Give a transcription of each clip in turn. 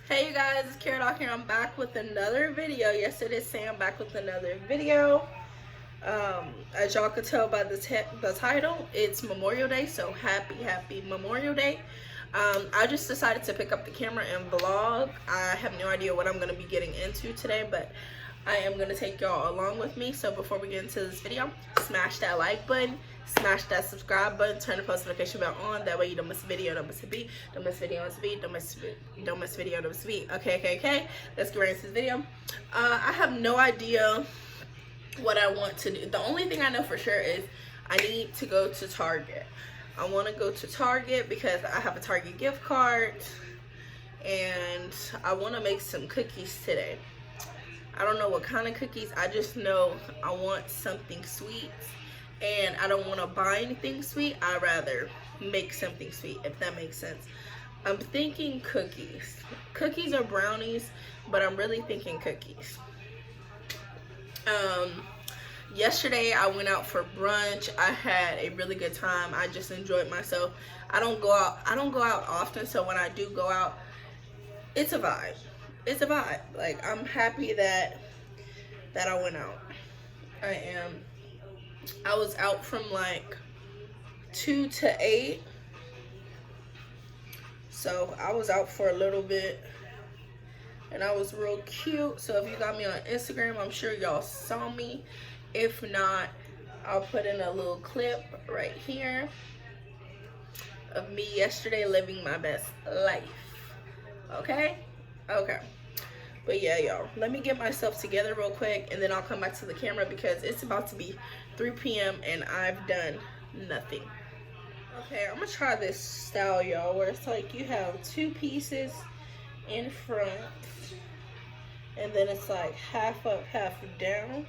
Hey you guys, it's Carol out here. I'm back with another video. Yes, it is Sam back with another video. As y'all could tell by the title, it's Memorial Day, so happy Memorial Day. I just decided to pick up the camera and vlog. I have no idea what I'm going to be getting into today, but I am going to take y'all along with me. So before we get into this video, smash that like button, smash that subscribe button, turn the post notification bell on. That way you don't miss a video, don't miss a beat, don't miss video, don't miss a beat, don't miss video, don't miss a beat. Okay. Let's get right into this video. I have no idea what I want to do. The only thing I know for sure is I need to go to Target. I want to go to Target because I have a Target gift card and I want to make some cookies today. I don't know what kind of cookies. I just know I want something sweet and I don't want to buy anything sweet. I'd rather make something sweet, if that makes sense. I'm thinking cookies. Cookies or brownies, but I'm really thinking cookies. Yesterday I went out for brunch. I had a really good time. I just enjoyed myself. I don't go out often, so when I do go out, it's a vibe. It's a vibe. Like, I'm happy that I went out. I was out from like 2 to 8. So I was out for a little bit and I was real cute. So if you got me on Instagram, I'm sure y'all saw me. If not, I'll put in a little clip right here of me yesterday living my best life. Okay? But yeah, y'all, let me get myself together real quick and then I'll come back to the camera because it's about to be 3 p.m. and I've done nothing. Okay, I'm gonna try this style, y'all, where it's like you have 2 pieces in front and then it's like half up, half down.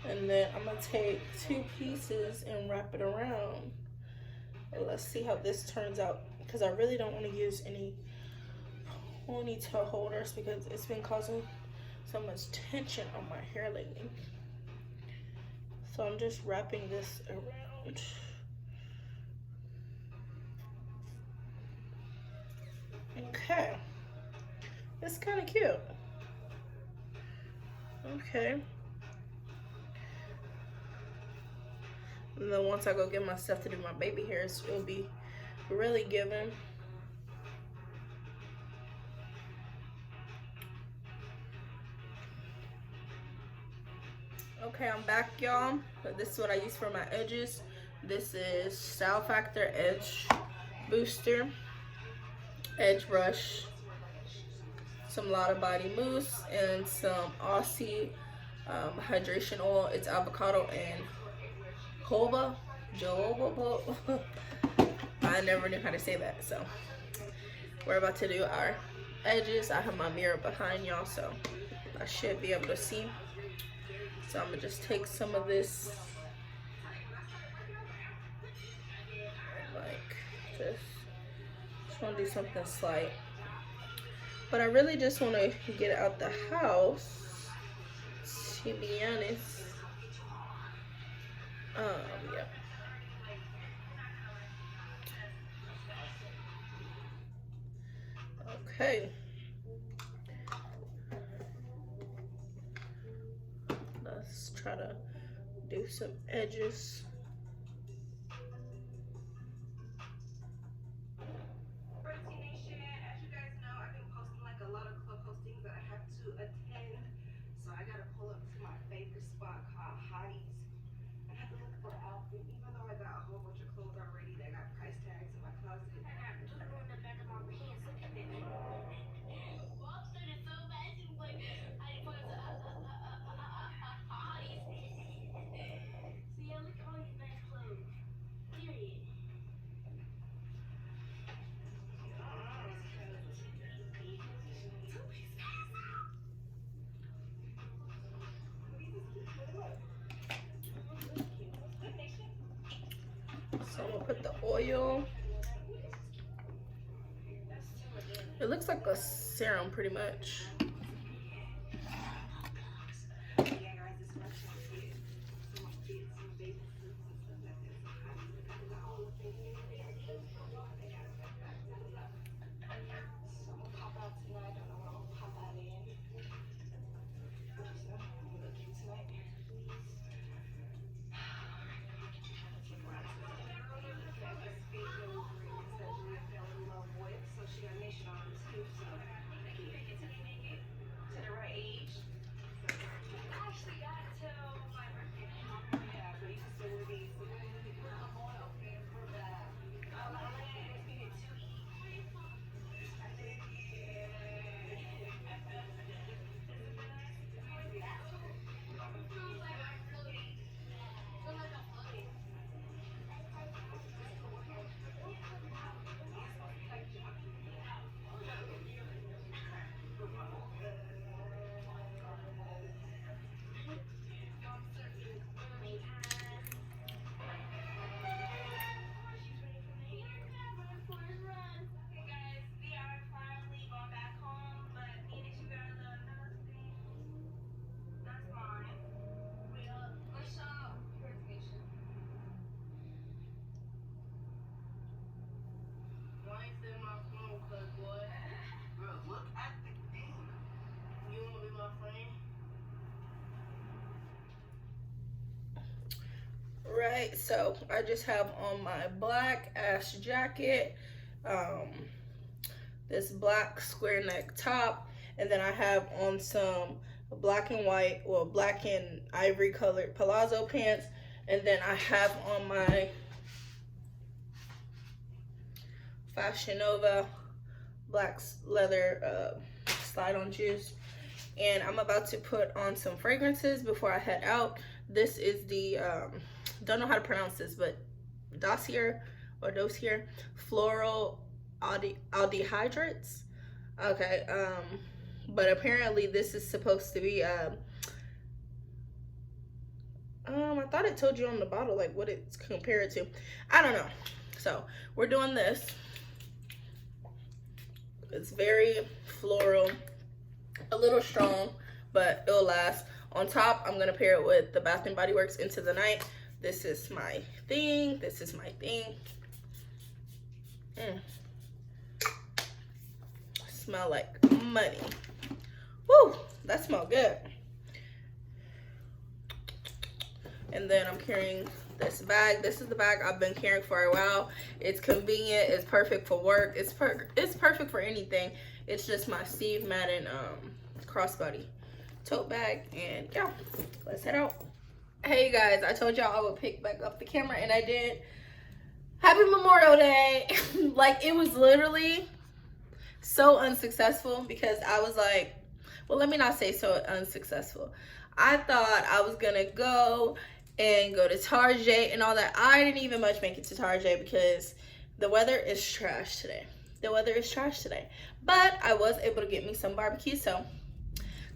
And then I'm gonna take 2 pieces and wrap it around. And let's see how this turns out because I really don't want to use any ponytail holders because it's been causing so much tension on my hair lately. So I'm just wrapping this around. Okay. It's kind of cute. Okay. And then once I go get my stuff to do my baby hairs, it'll be really given. Okay, I'm back, y'all. This is what I use for my edges. This is Style Factor Edge Booster, Edge Brush, some Lotta Body Mousse, and some Aussie hydration oil. It's avocado and jojoba. I never knew how to say that, so we're about to do our edges. I have my mirror behind y'all, so I should be able to see. So I'm gonna just take some of this, like just wanna do something slight. But I really just wanna get out the house, to be honest. Yeah. Okay. Let's try to do some edges. So I'm gonna put the oil. It looks like a serum pretty much. in my phone, cuz boy. Bro, look at the thing. You wanna be my friend? Right, so I just have on my black ash jacket, this black square neck top, and then I have on some black and white, well, black and ivory colored palazzo pants, and then I have on my Fashion Nova black leather slide-on shoes. And I'm about to put on some fragrances before I head out. This is the, don't know how to pronounce this, but Dossier or Dossier Floral Aldehydrates. Okay, but apparently this is supposed to be, I thought it told you on the bottle, like, what it's compared to. I don't know. So, we're doing this. It's very floral, a little strong, but it'll last. On top, I'm gonna pair it with the Bath & Body Works Into the Night. This is my thing. This is my thing. Smell like money. Woo, that smells good. And then I'm carrying this bag. This is the bag I've been carrying for a while. It's convenient. It's perfect for work. It's perfect for anything. It's just my Steve Madden crossbody tote bag. And yeah, let's head out. Hey guys, I told y'all I would pick back up the camera, and I did. Happy Memorial Day. Like, it was literally so unsuccessful because I was like, well, let me not say so unsuccessful. I thought I was gonna go to Target and all that. I didn't even much make it to Target because the weather is trash today. The weather is trash today. But I was able to get me some barbecue, so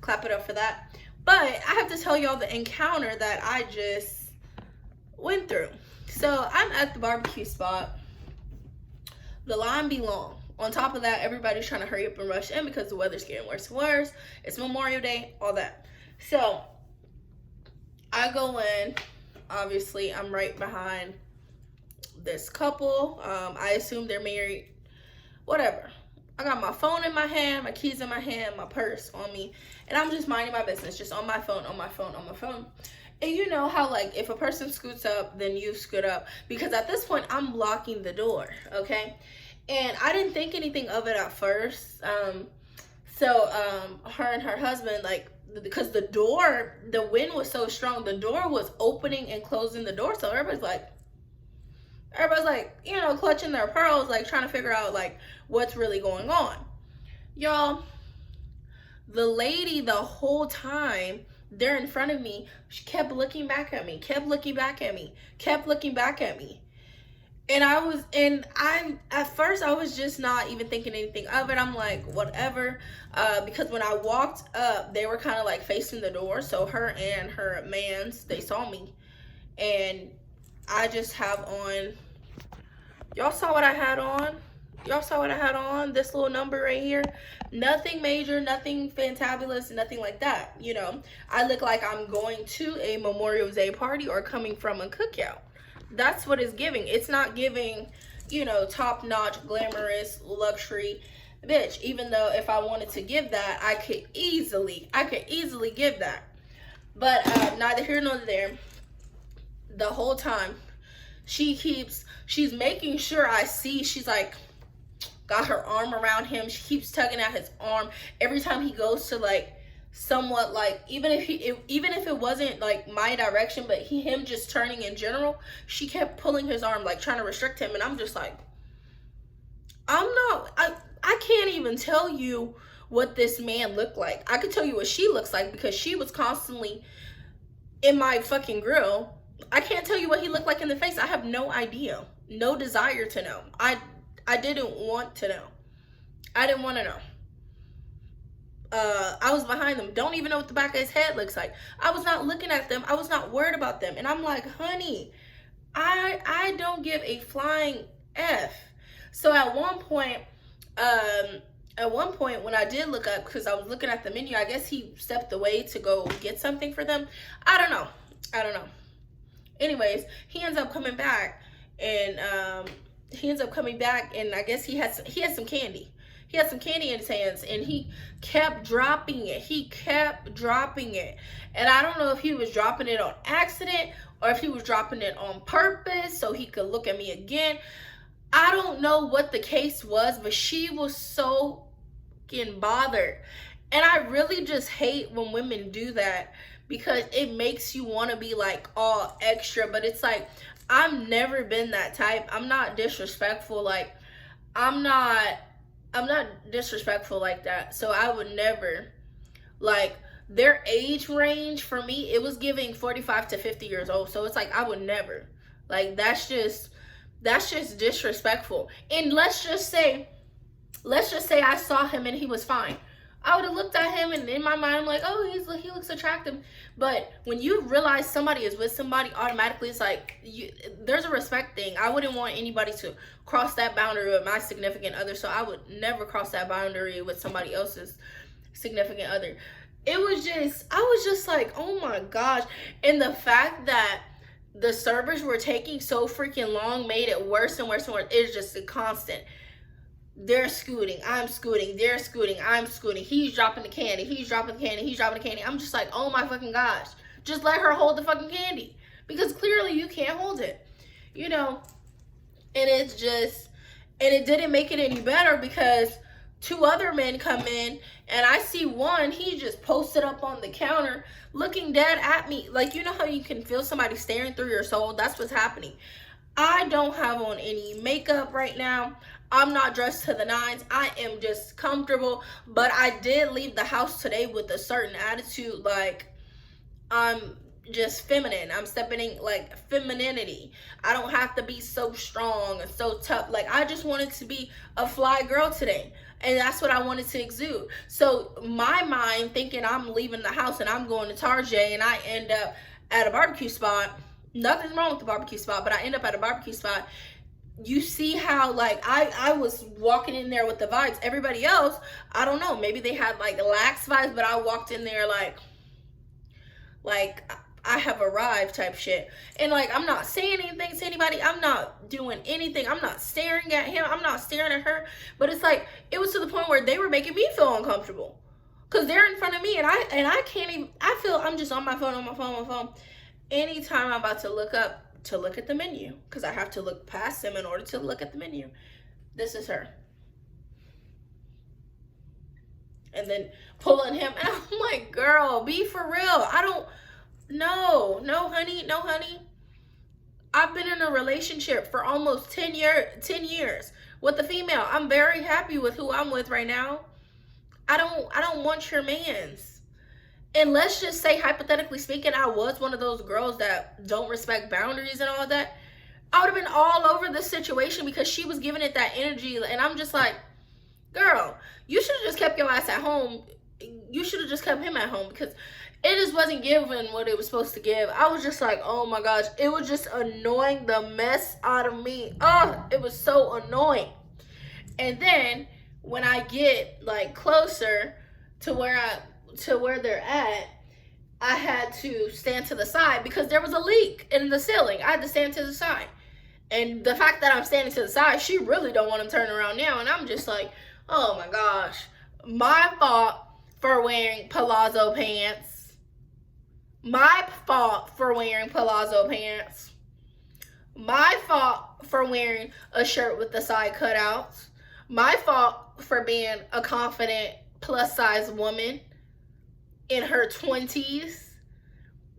clap it up for that. But I have to tell y'all the encounter that I just went through. So I'm at the barbecue spot. The line be long. On top of that, everybody's trying to hurry up and rush in because the weather's getting worse and worse. It's Memorial Day, all that. So I go in. Obviously, I'm right behind this couple. I assume they're married. Whatever. I got my phone in my hand, my keys in my hand, my purse on me, and I'm just minding my business, just on my phone, on my phone, on my phone. And you know how, like, if a person scoots up, then you scoot up, because at this point, I'm blocking the door, okay? And I didn't think anything of it at first. So her and her husband, like, because the door, the wind was so strong, the door was opening and closing the door, so everybody's like, you know, clutching their pearls, like, trying to figure out, like, what's really going on. Y'all, the lady, the whole time they're in front of me, she kept looking back at me, kept looking back at me, kept looking back at me. And at first I was just not even thinking anything of it. I'm like, whatever. Because when I walked up, they were kind of like facing the door. So her and her mans, they saw me. And I just have on, y'all saw what I had on? Y'all saw what I had on? This little number right here. Nothing major, nothing fantabulous, nothing like that. You know, I look like I'm going to a Memorial Day party or coming from a cookout. That's what it's giving. It's not giving, you know, top-notch, glamorous, luxury. Bitch, even though if I wanted to give that, I could easily give that. But neither here nor there. The whole time, she's making sure I see. She's like, got her arm around him. She keeps tugging at his arm. Every time he goes to, like, somewhat, like, even if it wasn't like my direction, but him just turning in general, she kept pulling his arm, like trying to restrict him. And I'm just like, I can't even tell you what this man looked like. I could tell you what she looks like because she was constantly in my fucking grill. I can't tell you what he looked like in the face. I have no idea, no desire to know. I didn't want to know. I didn't want to know. I was behind them. Don't even know what the back of his head looks like. I was not looking at them. I was not worried about them. And I'm like, honey, I don't give a flying F. So at one point when I did look up, because I was looking at the menu, I guess he stepped away to go get something for them. I don't know. Anyways, he ends up coming back, and he ends up coming back, and I guess he had some candy. He had some candy in his hands, and he kept dropping it. He kept dropping it. And I don't know if he was dropping it on accident or if he was dropping it on purpose so he could look at me again. I don't know what the case was, but she was so fucking bothered. And I really just hate when women do that, because it makes you want to be like all extra. But it's like, I've never been that type. I'm not disrespectful. Like, I'm not disrespectful like that. So I would never, like, their age range for me, it was giving 45 to 50 years old. So it's like, I would never, like, that's just disrespectful. And let's just say I saw him and he was fine. I would have looked at him, and in my mind, I'm like, oh, he looks attractive. But when you realize somebody is with somebody, automatically it's like, there's a respect thing. I wouldn't want anybody to cross that boundary with my significant other, so I would never cross that boundary with somebody else's significant other. I was just like, oh my gosh. And the fact that the servers were taking so freaking long made it worse and worse and worse. It's just a constant. They're scooting, I'm scooting, they're scooting, I'm scooting. He's dropping the candy, he's dropping the candy, he's dropping the candy. I'm just like, oh my fucking gosh. Just let her hold the fucking candy. Because clearly you can't hold it. You know? And it's just, and it didn't make it any better, because two other men come in, and I see one, he just posted up on the counter looking dead at me. Like, you know how you can feel somebody staring through your soul? That's what's happening. I don't have on any makeup right now. I'm not dressed to the nines. I am just comfortable. But I did leave the house today with a certain attitude. Like, I'm just feminine. I'm stepping in, like, femininity. I don't have to be so strong and so tough. Like, I just wanted to be a fly girl today. And that's what I wanted to exude. So my mind thinking I'm leaving the house and I'm going to Target, and I end up at a barbecue spot. Nothing's wrong with the barbecue spot, but I end up at a barbecue spot. You see how, like, I was walking in there with the vibes. Everybody else, I don't know, maybe they had like lax vibes, but I walked in there like I have arrived type shit. And like, I'm not saying anything to anybody. I'm not doing anything. I'm not staring at him. I'm not staring at her. But it's like, it was to the point where they were making me feel uncomfortable, because they're in front of me, and I can't even, I feel I'm just on my phone. Anytime I'm about to look up to look at the menu, because I have to look past them in order to look at the menu, this is her. And then pulling him, and I'm like, girl, be for real. No, honey. I've been in a relationship for almost 10 years with a female. I'm very happy with who I'm with right now. I don't want your mans. And let's just say, hypothetically speaking, I was one of those girls that don't respect boundaries and all that. I would have been all over this situation, because she was giving it that energy. And I'm just like, girl, you should have just kept your ass at home. You should have just kept him at home, because it just wasn't giving what it was supposed to give. I was just like, oh my gosh. It was just annoying the mess out of me. Oh, it was so annoying. And then when I get like closer to where they're at, I had to stand to the side because there was a leak in the ceiling. I had to stand to the side. And the fact that I'm standing to the side, she really don't want him turning around now. And I'm just like, oh my gosh. My fault for wearing palazzo pants. My fault for wearing palazzo pants. My fault for wearing a shirt with the side cutouts. My fault for being a confident plus size woman in her 20s.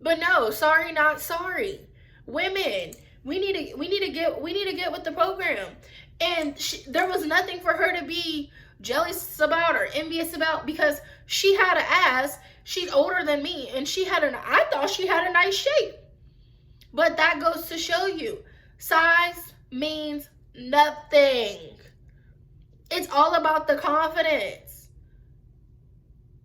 But no, sorry, not sorry. Women, we need to get with the program. And there was nothing for her to be jealous about or envious about, because she had an ass. She's older than me, and I thought she had a nice shape. But that goes to show you, size means nothing. It's all about the confidence.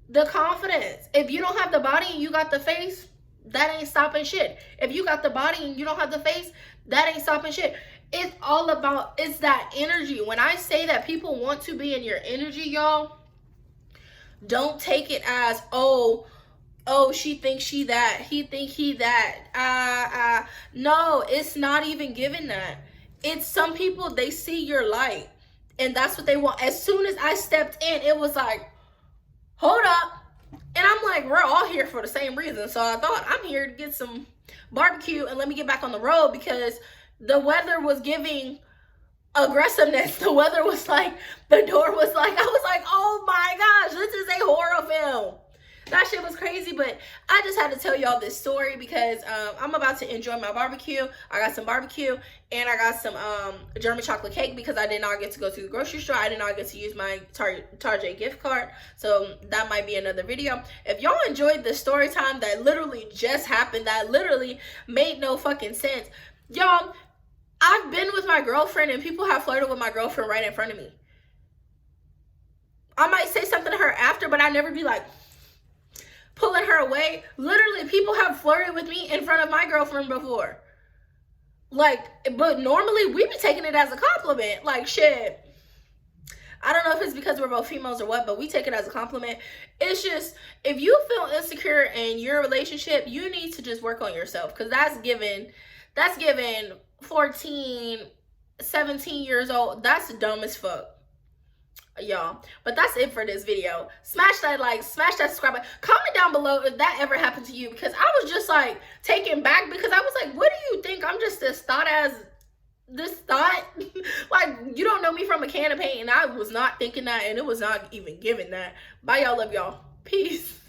The confidence. If you don't have the body and you got the face, that ain't stopping shit. If you got the body and you don't have the face, that ain't stopping shit. It's all about, it's that energy. When I say that people want to be in your energy, y'all, don't take it as, oh, she thinks she that, he think he that. No, it's not even given that. it's some people, they see your light and that's what they want. As soon as I stepped in, it was like, hold up. And I'm like, we're all here for the same reason. So I thought, I'm here to get some barbecue and let me get back on the road, because the weather was giving aggressiveness. The weather was like, the door was like, I was like, oh my gosh, this is a horror film. That shit was crazy. But I just had to tell y'all this story because I'm about to enjoy my barbecue. I got some barbecue and I got some German chocolate cake because I did not get to go to the grocery store. I did not get to use my Target gift card. So that might be another video. If y'all enjoyed the story time that literally just happened, that literally made no fucking sense, y'all, I've been with my girlfriend and people have flirted with my girlfriend right in front of me. I might say something to her after, but I never be like pulling her away. Literally, people have flirted with me in front of my girlfriend before. Like, but normally we be taking it as a compliment. Like, shit. I don't know if it's because we're both females or what, but we take it as a compliment. It's just, if you feel insecure in your relationship, you need to just work on yourself. Because that's given 14, 17 years old. That's dumb as fuck, y'all. But that's it for this video. Smash that like, smash that subscribe button. Comment down below if that ever happened to you, because I was just like taken back, because I was like, what do you think? I'm just this thought. Like, you don't know me from a can of paint, and I was not thinking that, and it was not even given that. Bye, y'all. Love y'all. Peace.